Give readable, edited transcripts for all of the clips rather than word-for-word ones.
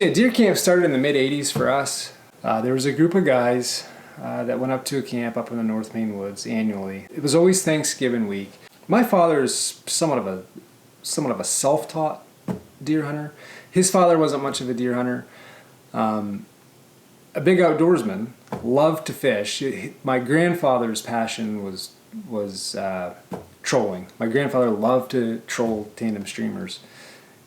Yeah, deer camp started in the mid-'80s for us. There was a group of guys that went up to a camp up in the North Maine woods annually. It was always Thanksgiving week. My father is somewhat of a self-taught deer hunter. His father wasn't much of a deer hunter. A big outdoorsman, loved to fish. My grandfather's passion was trolling. My grandfather loved to troll tandem streamers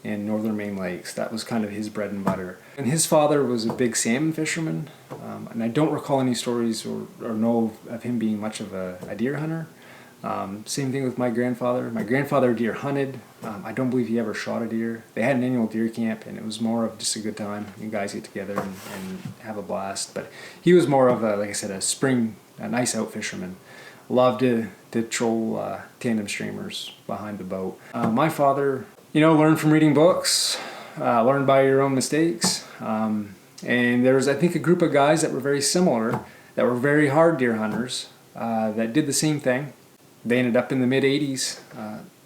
in northern Maine lakes. That was kind of his bread and butter. And his father was a big salmon fisherman, and I don't recall any stories or know of him being much of a deer hunter. Same thing with my grandfather. My grandfather deer hunted. I don't believe he ever shot a deer. They had an annual deer camp, and it was more of just a good time. You guys get together and have a blast. But he was more of a, like I said, a nice out fisherman. Loved to troll tandem streamers behind the boat. My father, learned from reading books, learned by your own mistakes. And there was, I think, a group of guys that were very similar, that were very hard deer hunters, that did the same thing. They ended up in the mid-'80s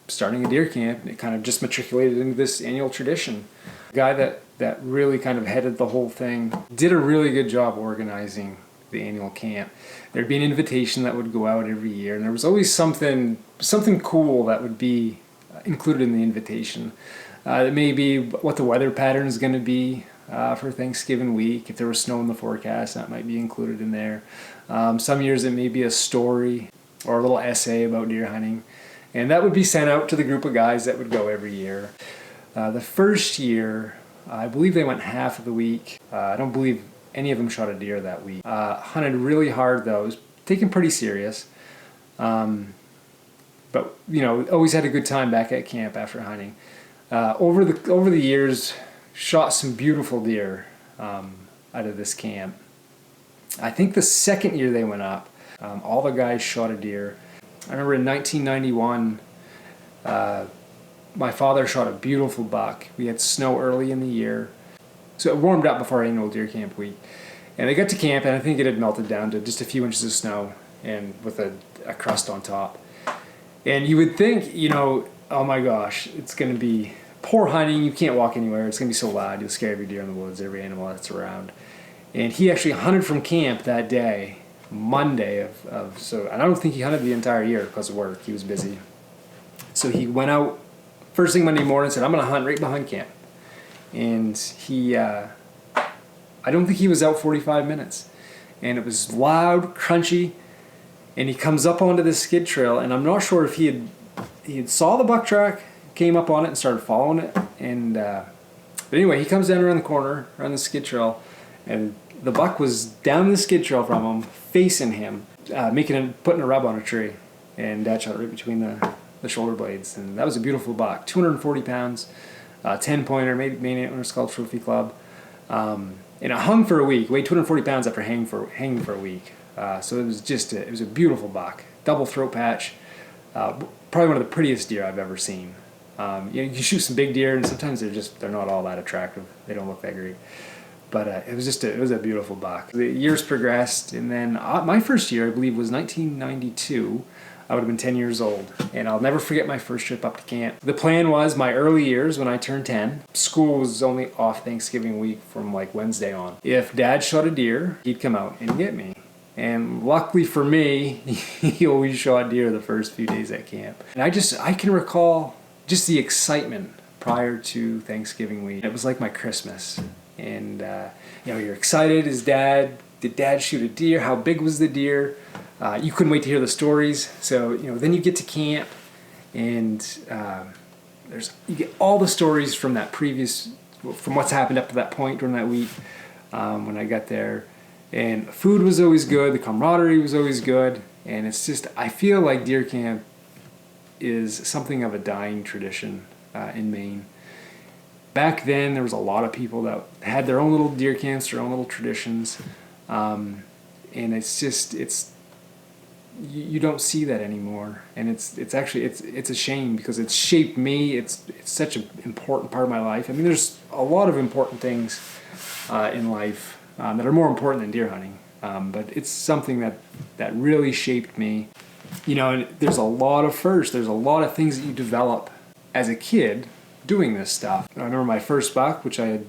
starting a deer camp, and it kind of just matriculated into this annual tradition. The guy that really kind of headed the whole thing did a really good job organizing the annual camp. There'd be an invitation that would go out every year, and there was always something cool that would be included in the invitation. It may be what the weather pattern is going to be for Thanksgiving week. If there was snow in the forecast, that might be included in there. Some years it may be a story or a little essay about deer hunting, and that would be sent out to the group of guys that would go every year. The first year, I believe they went half of the week. I don't believe any of them shot a deer that week. Hunted really hard though. It was taken pretty serious. But always had a good time back at camp after hunting. Over the years, shot some beautiful deer out of this camp. I think the second year they went up, all the guys shot a deer. I remember in 1991, my father shot a beautiful buck. We had snow early in the year, so it warmed up before our annual deer camp week. And they got to camp, and I think it had melted down to just a few inches of snow, and with a crust on top. And you would think, oh my gosh, it's going to be poor hunting. You can't walk anywhere. It's going to be so loud. You'll scare every deer in the woods, every animal that's around. And he actually hunted from camp that day, Monday and I don't think he hunted the entire year because of work. He was busy. So he went out first thing Monday morning and said, I'm going to hunt right behind camp. And he, I don't think he was out 45 minutes. And it was loud, crunchy. And he comes up onto this skid trail, and I'm not sure if he had saw the buck track, came up on it and started following it. And but anyway, he comes down around the corner, around the skid trail, and the buck was down the skid trail from him, facing him, putting a rub on a tree, and Dad shot it right between the shoulder blades. And that was a beautiful buck, 240 pounds, 10-pointer, Maine Antler Skull Trophy Club. And it hung for a week, weighed 240 pounds after hanging for a week. So it was a beautiful buck, double throat patch, probably one of the prettiest deer I've ever seen. You can shoot some big deer, and sometimes they're not all that attractive. They don't look that great. But it was a beautiful buck. The years progressed, and then my first year, I believe, was 1992. I would have been 10 years old, and I'll never forget my first trip up to camp. The plan was my early years when I turned 10. School was only off Thanksgiving week from like Wednesday on. If Dad shot a deer, he'd come out and get me. And luckily for me, he always shot deer the first few days at camp. And I can recall just the excitement prior to Thanksgiving week. It was like my Christmas. And you're excited. Did Dad shoot a deer? How big was the deer? You couldn't wait to hear the stories. So then you get to camp, and you get all the stories from from what's happened up to that point during that week. When I got there, and food was always good. The camaraderie was always good, and it's just, I feel like deer camp is something of a dying tradition in Maine. Back then, there was a lot of people that had their own little deer camps, their own little traditions, and you don't see that anymore, and it's actually a shame because it's shaped me. It's such an important part of my life. I mean, there's a lot of important things in life that are more important than deer hunting, but it's something that really shaped me. And there's a lot of firsts. There's a lot of things that you develop as a kid doing this stuff. I remember my first buck, which I had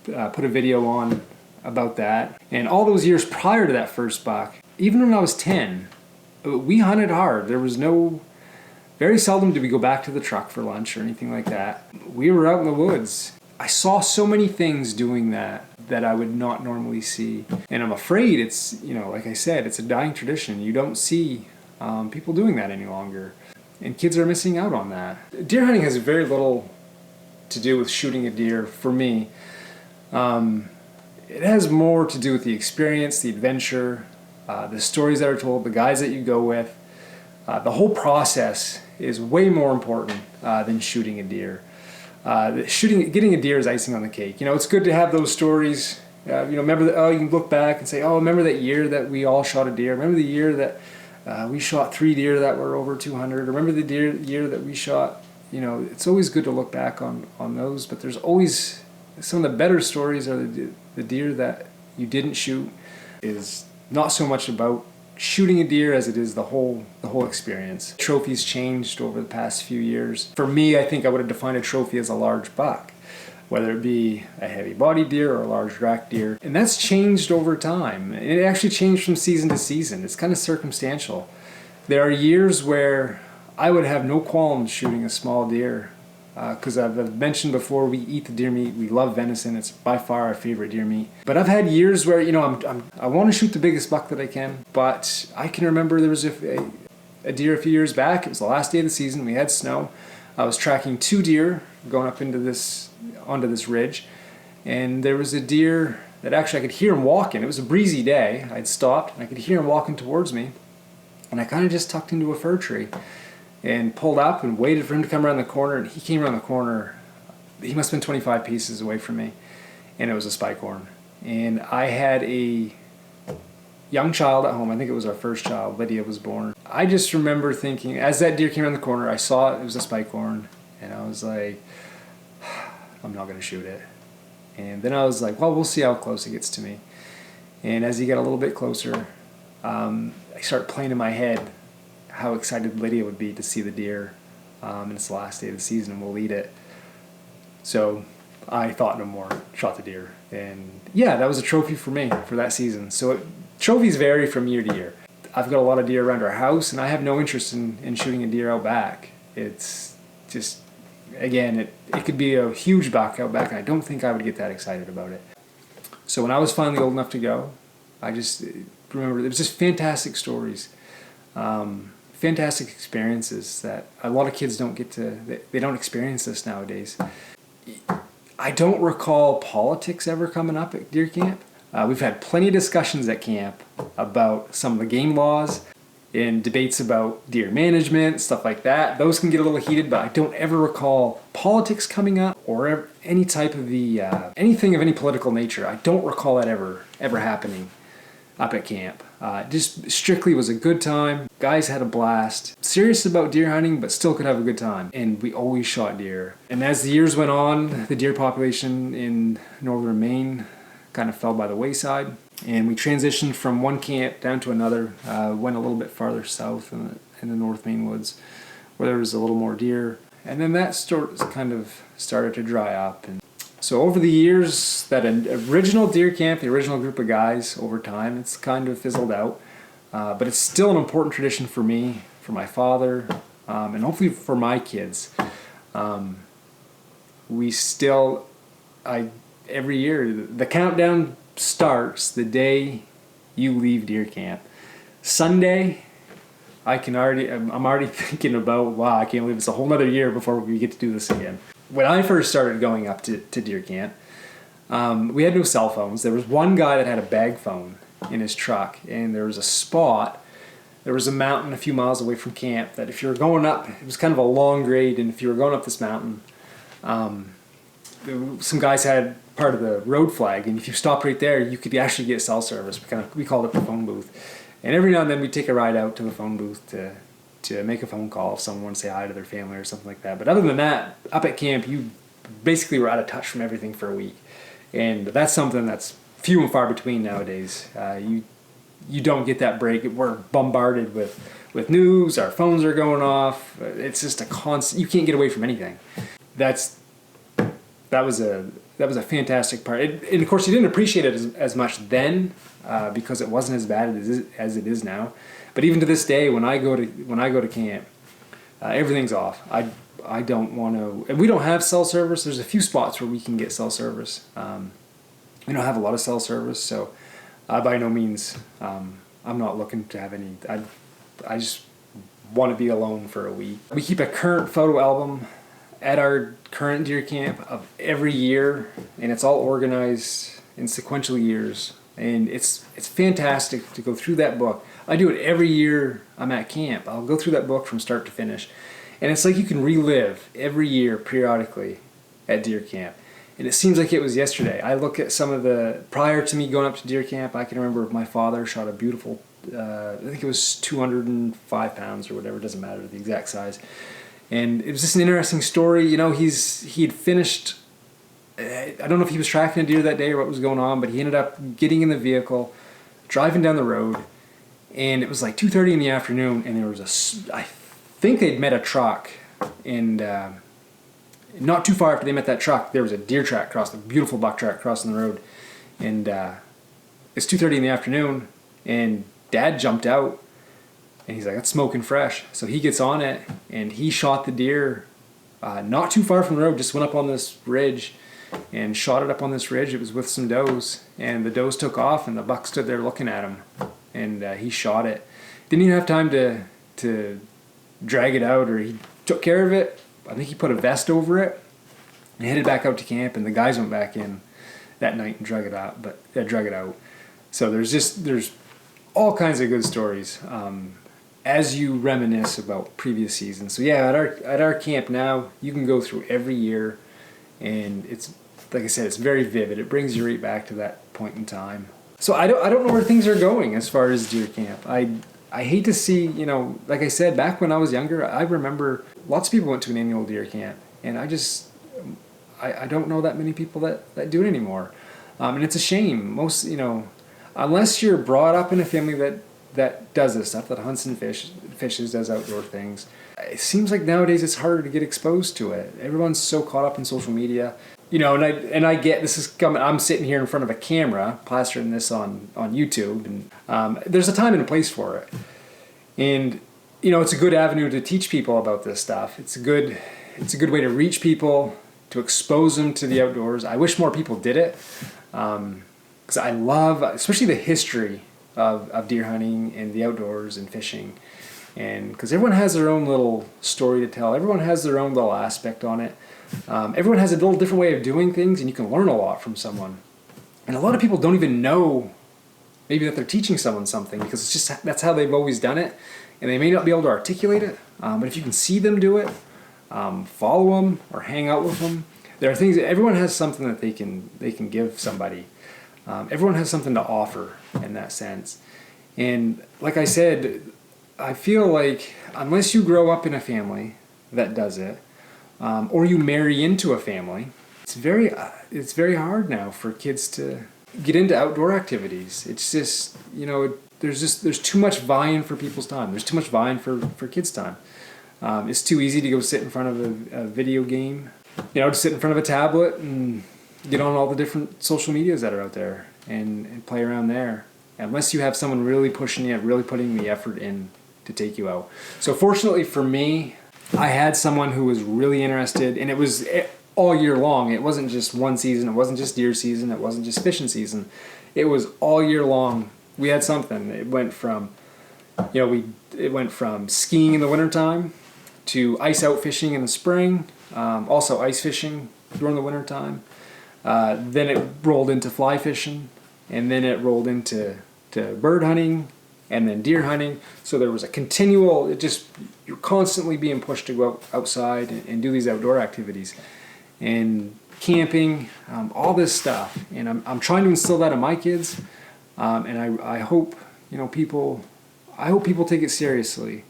put a video on about that. And all those years prior to that first buck, even when I was 10, we hunted hard. There was very seldom did we go back to the truck for lunch or anything like that. We were out in the woods. I saw so many things doing that I would not normally see. And I'm afraid it's, like I said, it's a dying tradition. You don't see people doing that any longer. And kids are missing out on that. Deer hunting has very little to do with shooting a deer for me. It has more to do with the experience, the adventure, the stories that are told, the guys that you go with. The whole process is way more important than shooting a deer. Getting a deer is icing on the cake. It's good to have those stories. Remember that. You can look back and say, "Oh, remember that year that we all shot a deer? Remember the year that we shot 3 deer that were over 200? Remember the year that we shot?" It's always good to look back on those. But there's always some of the better stories are the deer that you didn't shoot. Is not so much about shooting a deer as it is the whole experience. Trophies changed over the past few years. For me, I think I would have defined a trophy as a large buck, whether it be a heavy body deer or a large rack deer. And that's changed over time. It actually changed from season to season. It's kind of circumstantial. There are years where I would have no qualms shooting a small deer because I've mentioned before, we eat the deer meat. We love venison. It's by far our favorite deer meat. But I've had years where I want to shoot the biggest buck that I can. But I can remember there was a deer a few years back. It was the last day of the season. We had snow. I was tracking 2 deer going up onto this ridge, and there was a deer that actually I could hear him walking. It was a breezy day. I'd stopped and I could hear him walking towards me, and I kind of just tucked into a fir tree and pulled up and waited for him to come around the corner. And he came around the corner. He must have been 25 paces away from me, and it was a spike horn. And I had a young child at home. I think it was our first child. Lydia was born. I just remember thinking, as that deer came around the corner, I saw it was a spike horn, and I was like, I'm not going to shoot it. And then I was like, well, we'll see how close it gets to me. And as he got a little bit closer, I started playing in my head how excited Lydia would be to see the deer, and it's the last day of the season and we'll eat it. So I thought no more, shot the deer, and yeah, that was a trophy for me for that season. So trophies vary from year to year. I've got a lot of deer around our house, and I have no interest in shooting a deer out back. It's just, again, it could be a huge buck out back, and I don't think I would get that excited about it. So when I was finally old enough to go, I just remember it was just fantastic stories. Fantastic experiences that a lot of kids don't get to, they don't experience this nowadays. I don't recall politics ever coming up at deer camp. We've had plenty of discussions at camp about some of the game laws and debates about deer management, stuff like that. Those can get a little heated, but I don't ever recall politics coming up or any type of anything of any political nature. I don't recall that ever happening up at camp. Just strictly was a good time. Guys had a blast. Serious about deer hunting, but still could have a good time. And we always shot deer. And as the years went on, the deer population in northern Maine kind of fell by the wayside. And we transitioned from one camp down to another. Went a little bit farther south in the North Maine woods, where there was a little more deer. And then that kind of started to dry up. And so over the years, that original deer camp, the original group of guys, over time, it's kind of fizzled out. But it's still an important tradition for me, for my father, and hopefully for my kids. Every year, the countdown starts the day you leave deer camp. Sunday, I'm already thinking about, wow, I can't believe it's a whole nother year before we get to do this again. When I first started going up to deer camp, we had no cell phones. There was one guy that had a bag phone in his truck, and there was a spot, there was a mountain a few miles away from camp that if you were going up, it was kind of a long grade, and if you were going up this mountain, some guys had part of the road flag, and if you stopped right there, you could actually get cell service. We called it the phone booth. And every now and then we'd take a ride out to the phone booth to make a phone call if someone wanted to say hi to their family or something like that. But other than that, up at camp, you basically were out of touch from everything for a week. And that's something that's few and far between nowadays. You don't get that break. We're bombarded with news. Our phones are going off. It's just a constant. You can't get away from anything. That was a a fantastic part. And of course, you didn't appreciate it as much then because it wasn't as bad as it is now. But even to this day, when I go to camp, everything's off. I don't want to, and we don't have cell service. There's a few spots where we can get cell service. We don't have a lot of cell service, so by no means I'm not looking to have any. I just want to be alone for a week. We keep a current photo album at our current deer camp of every year, and it's all organized in sequential years, and it's fantastic to go through that book. I do it every year I'm at camp. I'll go through that book from start to finish, and it's like you can relive every year periodically at deer camp. And it seems like it was yesterday. I look at some of the, prior to me going up to deer camp, I can remember my father shot a beautiful, I think it was 205 pounds or whatever, it doesn't matter the exact size. And it was just an interesting story. You know, he'd finished, I don't know if he was tracking a deer that day or what was going on, but he ended up getting in the vehicle, driving down the road, and it was like 2:30 in the afternoon, and there was I think they'd met a truck, and not too far after they met that truck, there was a deer track crossing, a beautiful buck track crossing the road, and it's 2:30 in the afternoon, and Dad jumped out, and he's like, "That's smoking fresh." So he gets on it, and he shot the deer not too far from the road, just went up on this ridge, and shot it up on this ridge. It was with some does, and the does took off, and the buck stood there looking at him, and he shot it. Didn't even have time to drag it out, or he took care of it. I think he put a vest over it and headed back out to camp, and the guys went back in that night and drug it out. So there's all kinds of good stories as you reminisce about previous seasons. So yeah, at our camp now, you can go through every year, and it's, like I said, it's very vivid. It brings you right back to that point in time. So I don't know where things are going as far as deer camp. I hate to see, you know, like I said, back when I was younger, I remember lots of people went to an annual deer camp, and I don't know that many people that do it anymore. And it's a shame. Most, you know, unless you're brought up in a family that does this stuff, that hunts and fishes, does outdoor things, it seems like nowadays it's harder to get exposed to it. Everyone's so caught up in social media. You know, and I get this is coming. I'm sitting here in front of a camera, plastering this on YouTube, and there's a time and a place for it. And you know, it's a good avenue to teach people about this stuff. It's a good way to reach people, to expose them to the outdoors. I wish more people did it, because I love, especially the history of deer hunting and the outdoors and fishing, and because everyone has their own little story to tell. Everyone has their own little aspect on it. Everyone has a little different way of doing things, and you can learn a lot from someone. And a lot of people don't even know maybe that they're teaching someone something, because it's just, that's how they've always done it, and they may not be able to articulate it, but if you can see them do it, follow them or hang out with them, there are things that everyone has something that they can give somebody. Everyone has something to offer in that sense. And like I said, I feel like unless you grow up in a family that does it, or you marry into a family, it's very hard now for kids to get into outdoor activities. It's just, you know, there's too much vying for people's time. There's too much vying for kids' time. It's too easy to go sit in front of a video game, you know, to sit in front of a tablet and get on all the different social medias that are out there and play around there, unless you have someone really pushing you, really putting the effort in to take you out. So fortunately for me, I had someone who was really interested, and it was all year long. It wasn't just one season. It wasn't just deer season. It wasn't just fishing season. It was all year long. We had something. It went from, you know, it went from skiing in the wintertime to ice out fishing in the spring, also ice fishing during the wintertime. Then it rolled into fly fishing, and then it rolled into bird hunting, and then deer hunting. So there was a continual, you're constantly being pushed to go outside and do these outdoor activities. And camping, all this stuff. And I'm trying to instill that in my kids. And I hope, you know, people take it seriously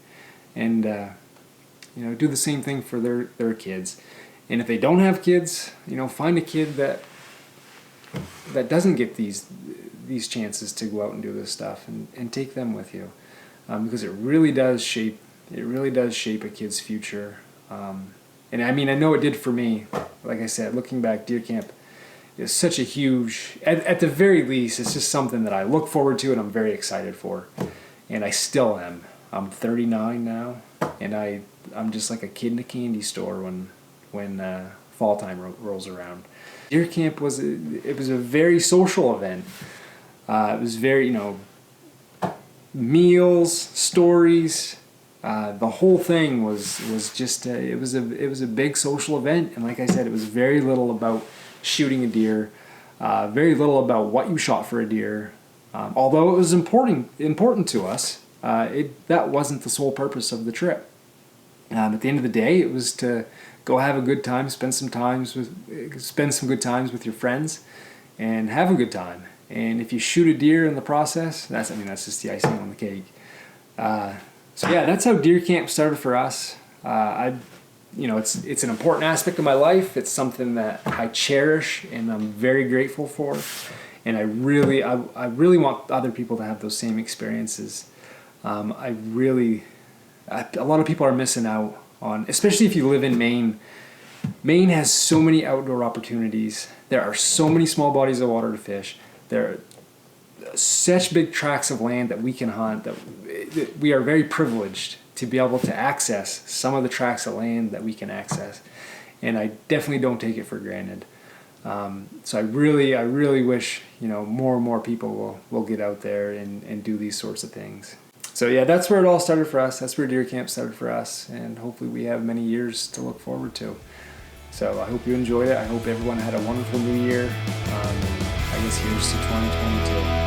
and, you know, do the same thing for their kids. And if they don't have kids, you know, find a kid that doesn't get these chances to go out and do this stuff, and take them with you, because it really does shape a kid's future. And I mean, I know it did for me. Like I said, looking back, deer camp, is such a huge, at the very least, it's just something that I look forward to and I'm very excited for. And I still am. I'm 39 now, and I'm just like a kid in a candy store when fall time rolls around. Deer camp was a very social event. It was very, meals, stories. The whole thing was just it was a big social event, and like I said, it was very little about shooting a deer, very little about what you shot for a deer. Although it was important to us, that wasn't the sole purpose of the trip. At the end of the day, it was to go have a good time, spend some good times with your friends, and have a good time. And if you shoot a deer in the process, that's just the icing on the cake. So yeah, that's how deer camp started for us. It's an important aspect of my life. It's something that I cherish and I'm very grateful for. And I really want other people to have those same experiences. A lot of people are missing out on, especially if you live in Maine. Maine has so many outdoor opportunities. There are so many small bodies of water to fish. There are such big tracts of land that we can hunt, that we are very privileged to be able to access some of the tracts of land that we can access. And I definitely don't take it for granted. So I really wish, more and more people will get out there and do these sorts of things. So yeah, that's where it all started for us. That's where deer camp started for us. And hopefully we have many years to look forward to. So I hope you enjoyed it. I hope everyone had a wonderful new year. I guess here's to 2022.